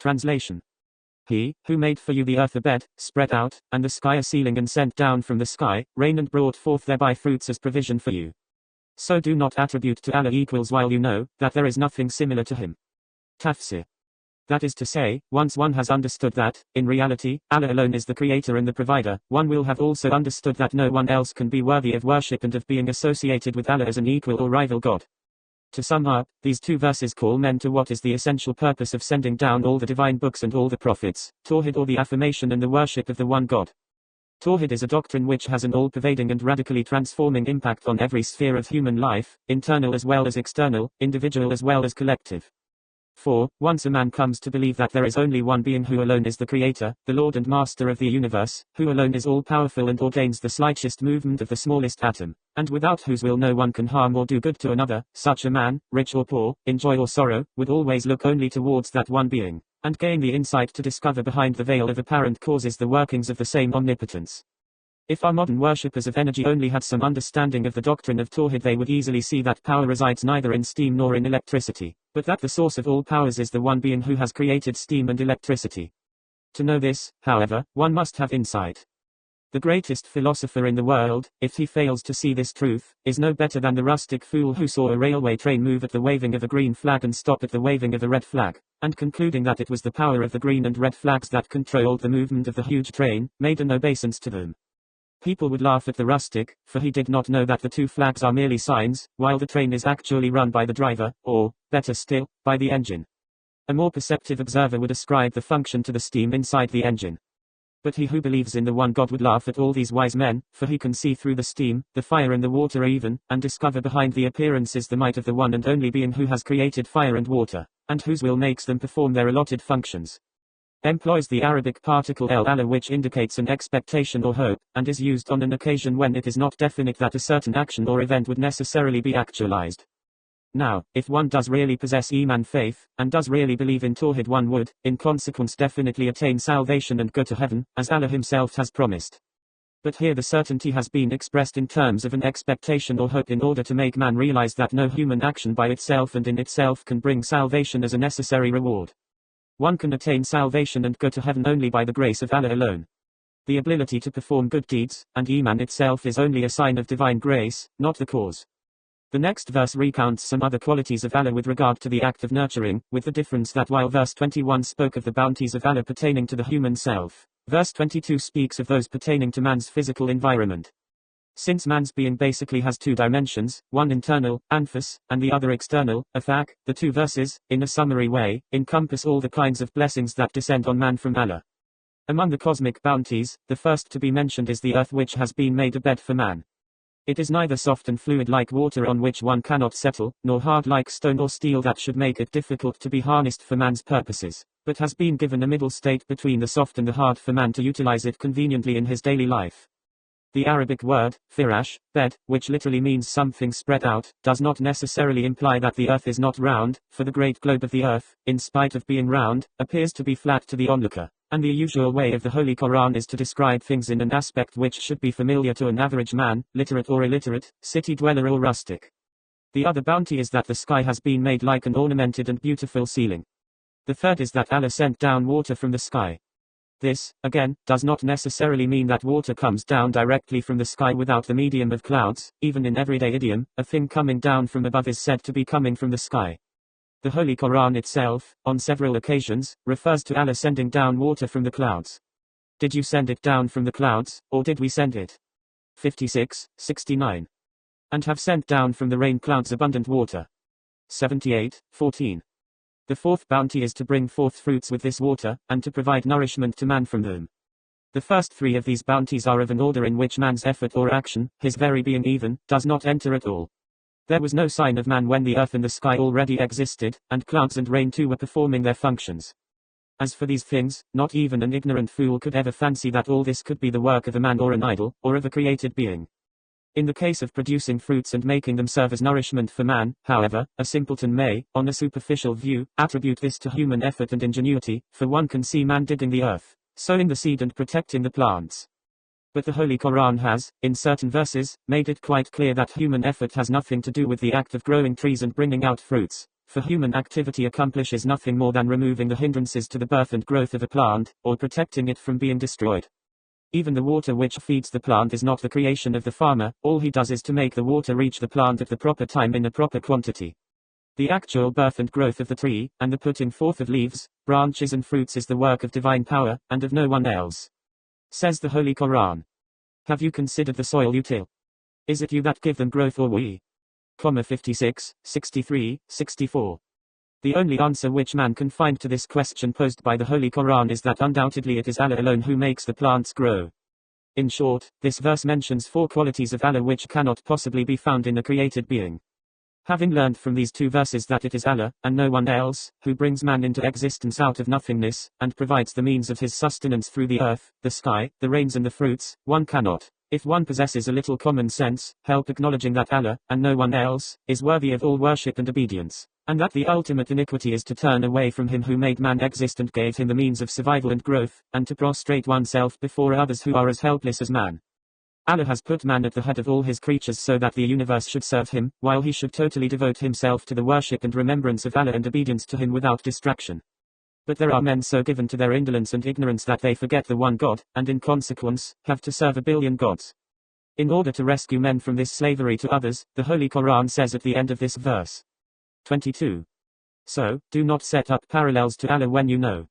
Translation. He, who made for you the earth a bed, spread out, and the sky a ceiling, and sent down from the sky rain, and brought forth thereby fruits as provision for you. So do not attribute to Allah equals while you know that there is nothing similar to him. Tafsir. That is to say, once one has understood that, in reality, Allah alone is the creator and the provider, one will have also understood that no one else can be worthy of worship and of being associated with Allah as an equal or rival God. To sum up, these two verses call men to what is the essential purpose of sending down all the divine books and all the prophets, Tawhid, or the affirmation and the worship of the one God. Tawhid is a doctrine which has an all-pervading and radically transforming impact on every sphere of human life, internal as well as external, individual as well as collective. For, once a man comes to believe that there is only one being who alone is the creator, the Lord and Master of the universe, who alone is all-powerful and ordains the slightest movement of the smallest atom, and without whose will no one can harm or do good to another, such a man, rich or poor, in joy or sorrow, would always look only towards that one being, and gain the insight to discover behind the veil of apparent causes the workings of the same omnipotence. If our modern worshippers of energy only had some understanding of the doctrine of Tawhid, they would easily see that power resides neither in steam nor in electricity, but that the source of all powers is the one being who has created steam and electricity. To know this, however, one must have insight. The greatest philosopher in the world, if he fails to see this truth, is no better than the rustic fool who saw a railway train move at the waving of a green flag and stop at the waving of a red flag, and concluding that it was the power of the green and red flags that controlled the movement of the huge train, made an obeisance to them. People would laugh at the rustic, for he did not know that the two flags are merely signs, while the train is actually run by the driver, or, better still, by the engine. A more perceptive observer would ascribe the function to the steam inside the engine. But he who believes in the one God would laugh at all these wise men, for he can see through the steam, the fire and the water even, and discover behind the appearances the might of the one and only being who has created fire and water, and whose will makes them perform their allotted functions. Employs the Arabic particle Allah, which indicates an expectation or hope, and is used on an occasion when it is not definite that a certain action or event would necessarily be actualized. Now, if one does really possess Iman faith, and does really believe in Tawhid, one would, in consequence, definitely attain salvation and go to heaven, as Allah himself has promised. But here the certainty has been expressed in terms of an expectation or hope in order to make man realize that no human action by itself and in itself can bring salvation as a necessary reward. One can attain salvation and go to heaven only by the grace of Allah alone. The ability to perform good deeds, and Iman itself, is only a sign of divine grace, not the cause. The next verse recounts some other qualities of Allah with regard to the act of nurturing, with the difference that while verse 21 spoke of the bounties of Allah pertaining to the human self, verse 22 speaks of those pertaining to man's physical environment. Since man's being basically has two dimensions, one internal, anfas, and the other external, afaq, the two verses, in a summary way, encompass all the kinds of blessings that descend on man from Allah. Among the cosmic bounties, the first to be mentioned is the earth, which has been made a bed for man. It is neither soft and fluid like water on which one cannot settle, nor hard like stone or steel that should make it difficult to be harnessed for man's purposes, but has been given a middle state between the soft and the hard for man to utilize it conveniently in his daily life. The Arabic word, firash, bed, which literally means something spread out, does not necessarily imply that the earth is not round, for the great globe of the earth, in spite of being round, appears to be flat to the onlooker, and the usual way of the Holy Quran is to describe things in an aspect which should be familiar to an average man, literate or illiterate, city dweller or rustic. The other bounty is that the sky has been made like an ornamented and beautiful ceiling. The third is that Allah sent down water from the sky. This, again, does not necessarily mean that water comes down directly from the sky without the medium of clouds. Even in everyday idiom, a thing coming down from above is said to be coming from the sky. The Holy Quran itself, on several occasions, refers to Allah sending down water from the clouds. Did you send it down from the clouds, or did we send it? 56:69. And have sent down from the rain clouds abundant water. 78:14. The fourth bounty is to bring forth fruits with this water, and to provide nourishment to man from them. The first three of these bounties are of an order in which man's effort or action, his very being even, does not enter at all. There was no sign of man when the earth and the sky already existed, and clouds and rain too were performing their functions. As for these things, not even an ignorant fool could ever fancy that all this could be the work of a man or an idol, or of a created being. In the case of producing fruits and making them serve as nourishment for man, however, a simpleton may, on a superficial view, attribute this to human effort and ingenuity, for one can see man digging the earth, sowing the seed and protecting the plants. But the Holy Quran has, in certain verses, made it quite clear that human effort has nothing to do with the act of growing trees and bringing out fruits, For human activity accomplishes nothing more than removing the hindrances to the birth and growth of a plant, or protecting it from being destroyed. Even the water which feeds the plant is not the creation of the farmer, all he does is to make the water reach the plant at the proper time in a proper quantity. The actual birth and growth of the tree, and the putting forth of leaves, branches and fruits is the work of divine power, and of no one else. Says the Holy Quran. Have you considered the soil you till? Is it you that give them growth or we? 56, 63, 64. The only answer which man can find to this question posed by the Holy Quran is that undoubtedly it is Allah alone who makes the plants grow. In short, this verse mentions 4 qualities of Allah which cannot possibly be found in a created being. Having learned from these 2 verses that it is Allah, and no one else, who brings man into existence out of nothingness, and provides the means of his sustenance through the earth, the sky, the rains and the fruits, one cannot, if one possesses a little common sense, help acknowledging that Allah, and no one else, is worthy of all worship and obedience, and that the ultimate iniquity is to turn away from him who made man exist and gave him the means of survival and growth, and to prostrate oneself before others who are as helpless as man. Allah has put man at the head of all his creatures so that the universe should serve him, while he should totally devote himself to the worship and remembrance of Allah and obedience to him without distraction. But there are men so given to their indolence and ignorance that they forget the one God, and in consequence, have to serve a billion gods. In order to rescue men from this slavery to others, the Holy Quran says at the end of this verse. 22. So, do not set up parallels to Allah when you know